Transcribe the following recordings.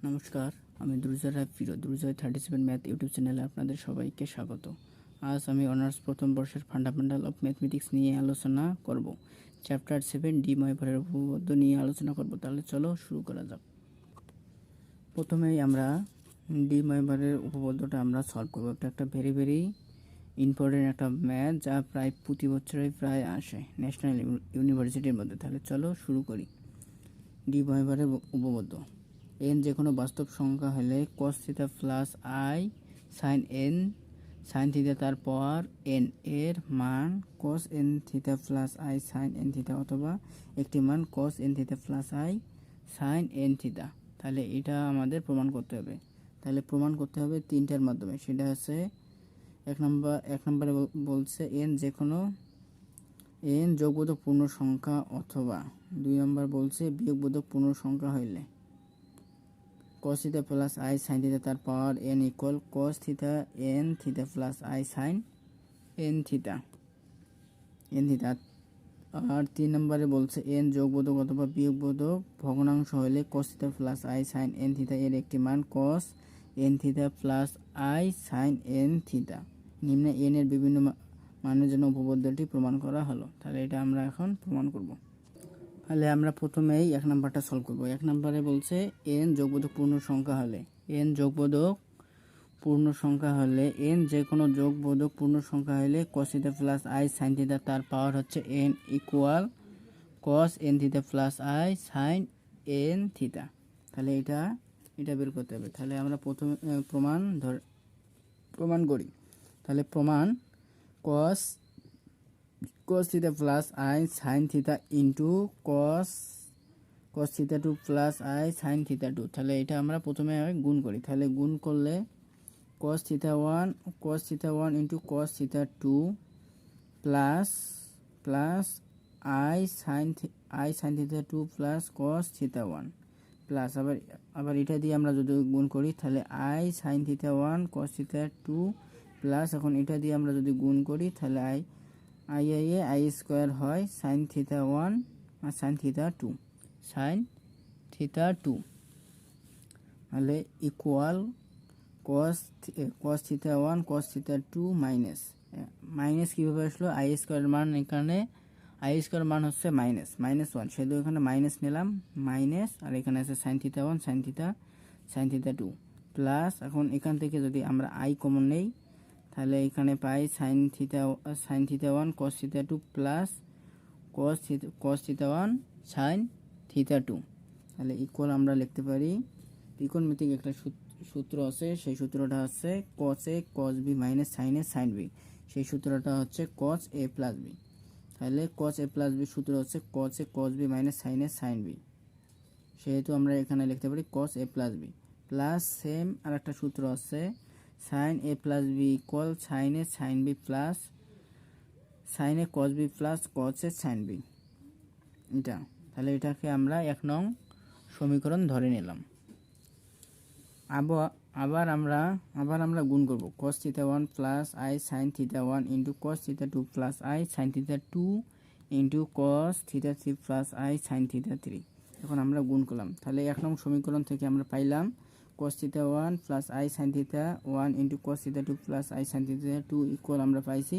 নমস্কার, আমি দুর্জয় 37 math YouTube চ্যানেলে আপনাদের সবাইকে স্বাগত। আজ আমি অনার্স প্রথম বর্ষের ফান্ডামেন্টাল অফ ম্যাথমেটিক্স নিয়ে আলোচনা করব। চ্যাপ্টার 7 ডি ময়ভারের উপপাদ্য নিয়ে আলোচনা করব। তাহলে চলো শুরু করা যাক। প্রথমেই আমরা ডি ময়ভারের উপপাদ্যটা আমরা সলভ করব। এটা একটা ভেরি ইম্পর্টেন্ট একটা ম্যাথ, যা প্রায় প্রতি বছরই প্রায় আসে ন্যাশনাল ইউনিভার্সিটির মধ্যে। তাহলে চলো শুরু করি। ডি ময়ভারের উপপাদ্য: এন যে কোনো বাস্তব সংখ্যা হলে cos theta plus i sine N sign theta তার পাওয়ার এন এর মান cos n theta plus i sine n theta, অথবা একটি মান cos n theta plus i sine n theta. তাহলে এটা আমাদের প্রমাণ করতে হবে। তাহলে প্রমাণ করতে হবে তিনটার মাধ্যমে। সেটা হচ্ছে এক নম্বরে বলছে এন যোগবোধক পূর্ণ সংখ্যা, অথবা 2 নম্বর বলছে বিয়োগবোধক পূর্ণ সংখ্যা হইলে cos theta plus i sine theta তার power n equal cos theta n theta plus i sine n theta. আর 3 নম্বরে বলছে n যোগবোধক অথবা বিয়োগবোধক ভগ্নাংশ হলে cos theta plus i sine n theta এর একটি মান cos n theta plus i sine n theta. নিম্নে n এর বিভিন্ন মানের জন্য উপপাদ্যটি প্রমাণ করা হলো। তাহলে এটা আমরা এখন প্রমাণ করব। তাহলে আমরা প্রথমেই এক নাম্বারটা সলভ করব। এক নাম্বারে বলছে এন যোগবোধক পূর্ণ সংখ্যা হলে এন যে কোনো যোগবোধক পূর্ণ সংখ্যা হলে cos theta plus i sine theta তার পাওয়ার হচ্ছে n equal cos n theta plus i sine n theta. তাহলে এটা বের করতে হবে। তাহলে আমরা প্রথমে প্রমাণ করি। তাহলে প্রমাণ cos theta plus i sine theta into cos theta 2 plus i sine theta 2। তাহলে এটা আমরা প্রথমে গুণ করি। তাহলে গুণ করলে cos theta 1 into cos theta 2 plus i sine theta 2 plus cos theta 1 plus আবার এটা দিয়ে আমরা যদি গুণ করি তাহলে I sine theta 1 cos theta 2 plus এখন এটা দিয়ে আমরা যদি গুণ করি তাহলে আই স্কোয়ার হয় সাইন থিটা 1 আর সাইন থিটা 2 তাহলে equal cos theta 1 cos theta 2 minus কীভাবে আসলো? আই স্কোয়ারের মান, এখানে আই স্কোয়ার মান হচ্ছে মাইনাস 1, সেহেতু এখানে মাইনাস নিলাম, মাইনাস, আর এখানে আছে sign theta 1 sine theta 2 plus. এখন এখান থেকে যদি আমরা আই কমন নেই তাহলে এখানে পাই sine theta 1 cos theta 2 plus cos theta 1 sine theta 2। তাহলে ইকুয়াল আমরা লিখতে পারি, ত্রিকোণমিতিক একটা সূত্র আছে, সেই সূত্রটা হচ্ছে cos a cos b minus sine a sine b। সেই সূত্রটা হচ্ছে cos a প্লাস b। তাহলে cos a প্লাস b সূত্র হচ্ছে cos a cos b minus sine a sine b। সেহেতু আমরা এখানে লিখতে পারি cos a plus b plus same আর একটা সূত্র আছে sine a plus b equal sine a sine b plus sine a cos b plus cos a sine b। এটা তাহলে এটাকে আমরা 1 নং সমীকরণ ধরে নিলাম। আবার আমরা গুণ করব। cos theta 1 plus i sine theta 1 into cos theta 2 plus i sine theta 2 into cos theta 3 plus i sine theta 3। এখন আমরা গুণ করলাম। তাহলে 1 নং সমীকরণ থেকে আমরা পাইলাম cos theta 1 plus i sine theta 1 into cos theta 2 plus i sine theta 2 equal আমরা পাইছি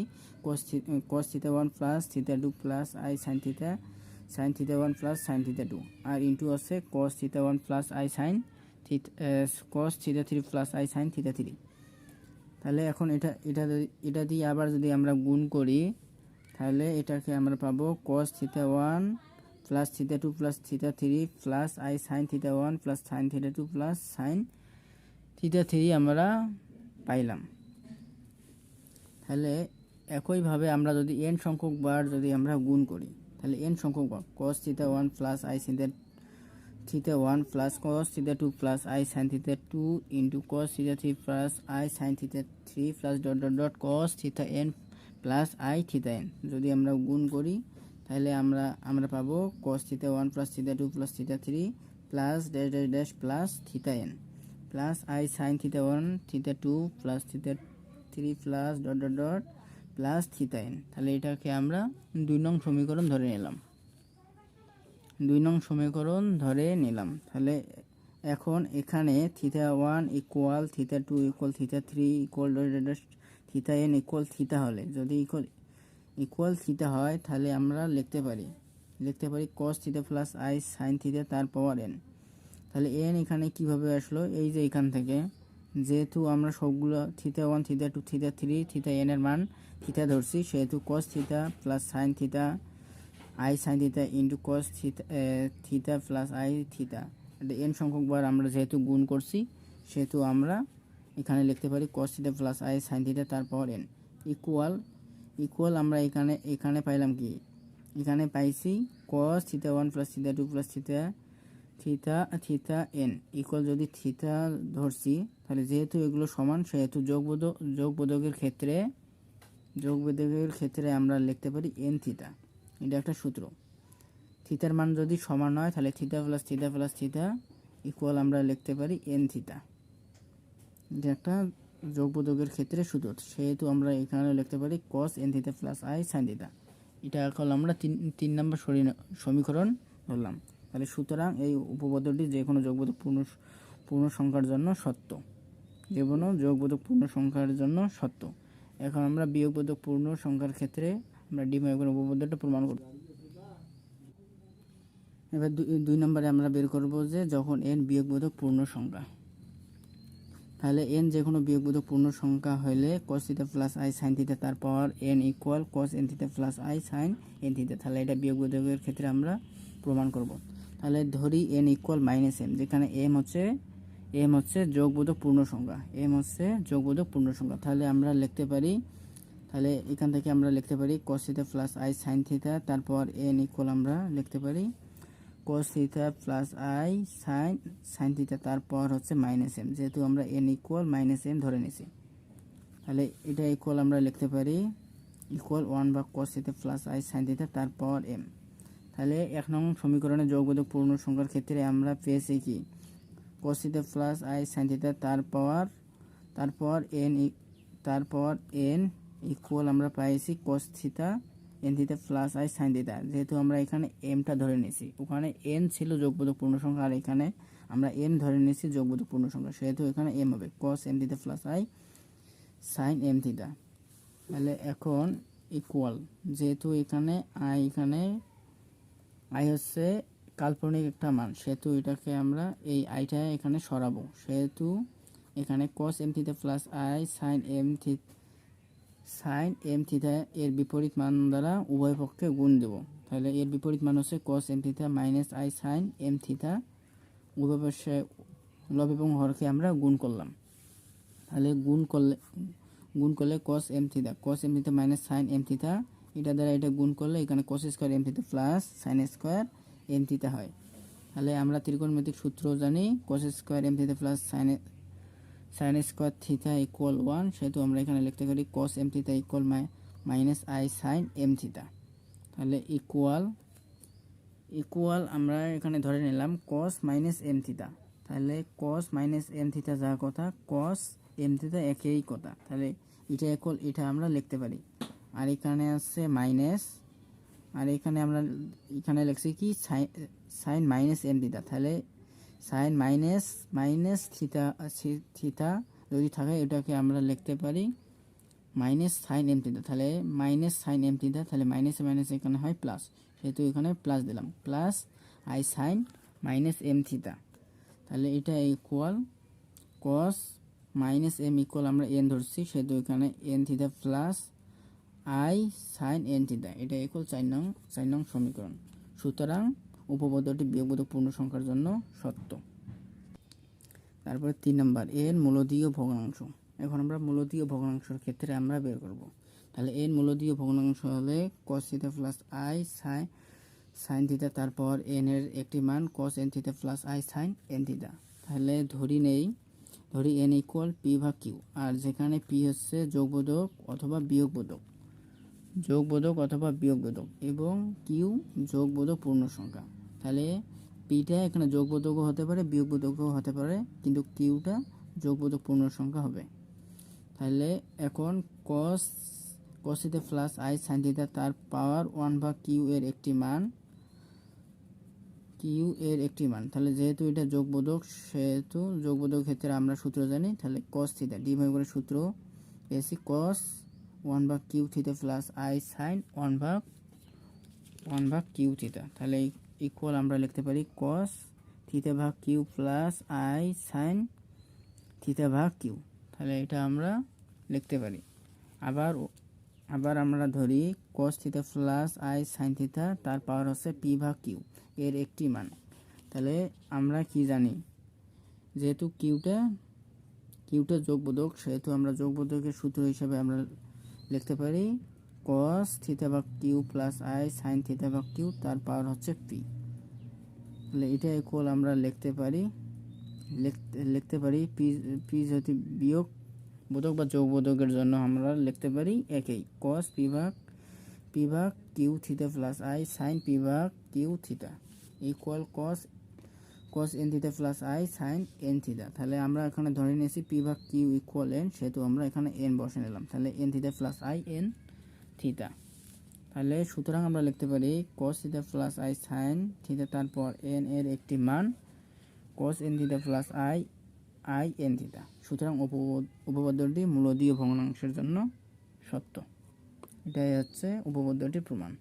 cos theta 1 plus theta 2 plus i sine theta 1 plus sine theta 2, আর ইন্টু আছে cos theta 1 plus i sine cos theta 3 plus i sine theta 3। তাহলে এখন এটা দিয়ে আবার যদি আমরা গুণ করি তাহলে এটাকে আমরা পাবো cos theta 1 plus theta 2 plus theta 3 plus i sine theta 1 plus sine theta 2 plus sine theta 3 আমরা পাইলাম। তাহলে একইভাবে আমরা যদি n সংখ্যক বার যদি আমরা গুণ করি তাহলে n সংখ্যক বার cos theta 1 plus I theta 1 plus cos theta 2 plus i sine theta 2 into cos theta 3 plus i sine theta 3 plus dot cos theta n plus I theta n যদি আমরা গুণ করি তাহলে আমরা পাবো cos theta 1 plus theta 2 plus theta 3 plus dash plus theta n plus i sine theta 1 theta 2 plus theta 3 plus dot plus theta n। তাহলে এটাকে আমরা 2 নং সমীকরণ ধরে নিলাম। তাহলে এখন এখানে θ1 equal θ2 equal θ3 equal θn equal θ হলে, যদি ইকুয়াল θ হয় তাহলে আমরা লিখতে পারি cos θ প্লাস i sin θ তার পাওয়ার n। তাহলে n এখানে কিভাবে আসলো, এই যে এখান থেকে যেহেতু আমরা সবগুলো θ1 θ2 θ3 θn এর মান θ ধরছি, সেহেতু cos θ plus sin θ i sin θ into cos θ plus i θ, এটা n সংখ্যক বার আমরা যেহেতু গুণ করছি, সেহেতু আমরা এখানে লিখতে পারি cos θ প্লাস i sin θ তার পাওয়ার n ইকুয়াল আমরা এখানে পাইলাম কি, এখানে পাইছি cos θ1 plus θ2 plus θ n equal, যদি θ ধরছি তাহলে যেহেতু এগুলো সমান, সেহেতু যোগবোধকের ক্ষেত্রে আমরা লিখতে পারি n θ। এটা একটা সূত্র, থিতার মান যদি সমান হয় তাহলে θ প্লাস θ ইকুয়াল আমরা লিখতে পারি n θ। এটা একটা যোগবোধকের ক্ষেত্রে সূত্র, সেহেতু আমরা এখানে লিখতে পারি cos n θ plus i sin θ। এটা এখন আমরা তিন নম্বর সমীকরণ ধরলাম। তাহলে সুতরাং এই উপপাদ্যটি যে কোনো যোগবোধক পূর্ণ সংখ্যার জন্য সত্য, যে কোনো যোগবোধক পূর্ণ সংখ্যার জন্য সত্য। এখন আমরা বিয়োগবোধক পূর্ণ সংখ্যার ক্ষেত্রে আমরা ডি-মাইক্রন উপপাদ্যটা প্রমাণ করব। এবার 2 নম্বরে আমরা বের করব যে যখন n বিয়োগবোধক পূর্ণ সংখ্যা, তাহলে n যে কোনো বিয়োগবোধক পূর্ণ সংখ্যা হলে cos θ প্লাস i sin θ তার power n equal cos n θ plus i sin n θ। তাহলে এটা বিয়োগবোধকের ক্ষেত্রে আমরা প্রমাণ করব। তাহলে ধরি n ইকুয়াল মাইনাস m, যেখানে m হচ্ছে যোগবোধক পূর্ণ সংখ্যা, তাহলে আমরা লিখতে পারি, তাহলে এখান থেকে আমরা লিখতে পারি cos θ প্লাস i sin θ তারপর n ইকুয়াল আমরা লিখতে পারি cos θ প্লাস i sin θ তারপর হচ্ছে মাইনাস m, যেহেতু আমরা n ইকুয়াল মাইনাস m ধরে নিয়েছি। তাহলে এটা ইকুয়াল আমরা লিখতে পারি ইকুয়াল 1 বা cos θ প্লাস i sin θ তারপর m। তাহলে 1 নং সমীকরণে যোগবোধক পূর্ণ সংখ্যার ক্ষেত্রে আমরা পেয়েছি কি cos θ প্লাস i sin θ তারপর n ইকুয়াল আমরা পাইছি cos θ n θ plus i sin θ। যেহেতু আমরা এখানে mটা ধরে নিয়েছি, ওখানে n ছিল যোগবোধক পূর্ণ সংখ্যা, আর এখানে আমরা m ধরে নিয়েছি যোগবোধক পূর্ণ সংখ্যা, সেহেতু এখানে m হবে cos m θ plus i sin m θ। তাহলে এখন ইকুয়াল, যেহেতু এখানে i হচ্ছে কাল্পনিক একটা মান, সেহেতু এটাকে আমরা এই আইটা এখানে সরাবো, সেহেতু এখানে cos m θ plus i sin m θ এর বিপরীত মান দ্বারা উভয় পক্ষে গুণ দেব। তাহলে এর বিপরীত মান হচ্ছে cos m θ minus i sin m θ, উভয় পাশে লব এবং হরকে আমরা গুণ করলাম। তাহলে গুণ করলে cos m θ minus sin m θ, এটা দ্বারা এটা গুণ করলে এখানে cos square m θ plus sin square m θ হয়। তাহলে আমরা ত্রিকোণমিতিক সূত্র জানি cos square m θ plus sin square θ equal 1, সেহেতু আমরা এখানে লিখতে পারি cos m θ equal minus i sin m θ। তাহলে ইকুয়াল আমরা এখানে ধরে নিলাম cos মাইনাস m θ, তাহলে cos মাইনাস m θ যা কথা cos m θ একই কথা, তাহলে এটা ইকুয়াল এটা আমরা লিখতে পারি। আর এখানে আছে মাইনাস, আর এখানে লিখছি কি sin মাইনাস m θ, তাহলে sin মাইনাস থিটা যদি থাকে এটাকে আমরা লিখতে পারি মাইনাস sin m θ, তাহলে মাইনাস sin m θ, তাহলে মাইনাসে মাইনাস এখানে হয় প্লাস, সেহেতু এখানে প্লাস দিলাম plus i sin minus m θ। তাহলে এটা equal cos minus m equal আমরা n ধরছি, সেহেতু এখানে n θ plus i sin n θ, এটা ইকুয়াল 4 নং সমীকরণ। সুতরাং উপপাদ্যটি বিয়োগবোধক পূর্ণ সংখ্যার জন্য সত্য। তারপরে 3 নম্বর n মূলদীয় ভগ্নাংশ। এখন আমরা মূলদীয় ভগ্নাংশের ক্ষেত্রে আমরা বের করব। তাহলে n মূলদীয় ভগ্নাংশ হলে cos θ প্লাস i sin θ তারপর n এর একটি মান cos n θ plus i sin n θ। তাহলে ধরি n ইকুয়াল p ভাগ q, আর যেখানে p হচ্ছে যোগবোধক অথবা বিয়োগবোধক এবং q যোগবোধক পূর্ণ সংখ্যা। তাহলে পিটা এখানে যোগবোধকও হতে পারে বিয়োগবোধকও হতে পারে, কিন্তু কিউটা যোগবোধক পূর্ণ সংখ্যা হবে। তাহলে এখন cos θ প্লাস i sin θ তার পাওয়ার 1 ভাগ q এর একটি মান কিউ এর একটি মান। তাহলে যেহেতু এটা যোগবোধক সেহেতু যোগবোধক ক্ষেত্রে আমরা সূত্র জানি, তাহলে কস থিটা ডিভাইড করে সূত্র পেয়েছি cos 1 q theta plus i sine 1 q theta. তাহলে ইকুয়াল আমরা লিখতে পারি কস থিটা ভাগ q plus i sine theta ভাগ কিউ। তাহলে এটা আমরা লিখতে পারি। আবার আমরা ধরি cos theta plus i sine theta, তার পাওয়ার হচ্ছে পি ভাগ কিউ এর একটি মান। তাহলে আমরা কি জানি, যেহেতু কিউটা যোগবোধক সেহেতু আমরা যোগবোধকের সূত্র হিসাবে আমরা লিখতে পারি cos থিটা ভাগ q plus i sine theta ভাগ কিউ, তার পাওয়ার হচ্ছে পি। তাহলে এটা ইকুয়াল আমরা লিখতে পারি পি যদি বিয়োগ বোধক বা যোগবোধকের জন্য আমরা লিখতে পারি একই cos পি ভাগ q theta plus i sine p ভাগ q theta equal cos n theta plus i sine n theta. তাহলে আমরা এখানে ধরে নিয়েছি পি ভাগ কিউ ইকুয়াল এন, সেহেতু আমরা এখানে এন বসে নিলাম। তাহলে N theta plus I N theta. তাহলে সুতরাং আমরা লিখতে পারি cos theta plus i sine theta, তারপর এন এর একটি মান cos n theta plus I N theta. সুতরাং উপপাদ্যটি মূলদীয় ভগ্নাংশের জন্য সত্য। এটাই হচ্ছে উপপাদ্যটির প্রমাণ।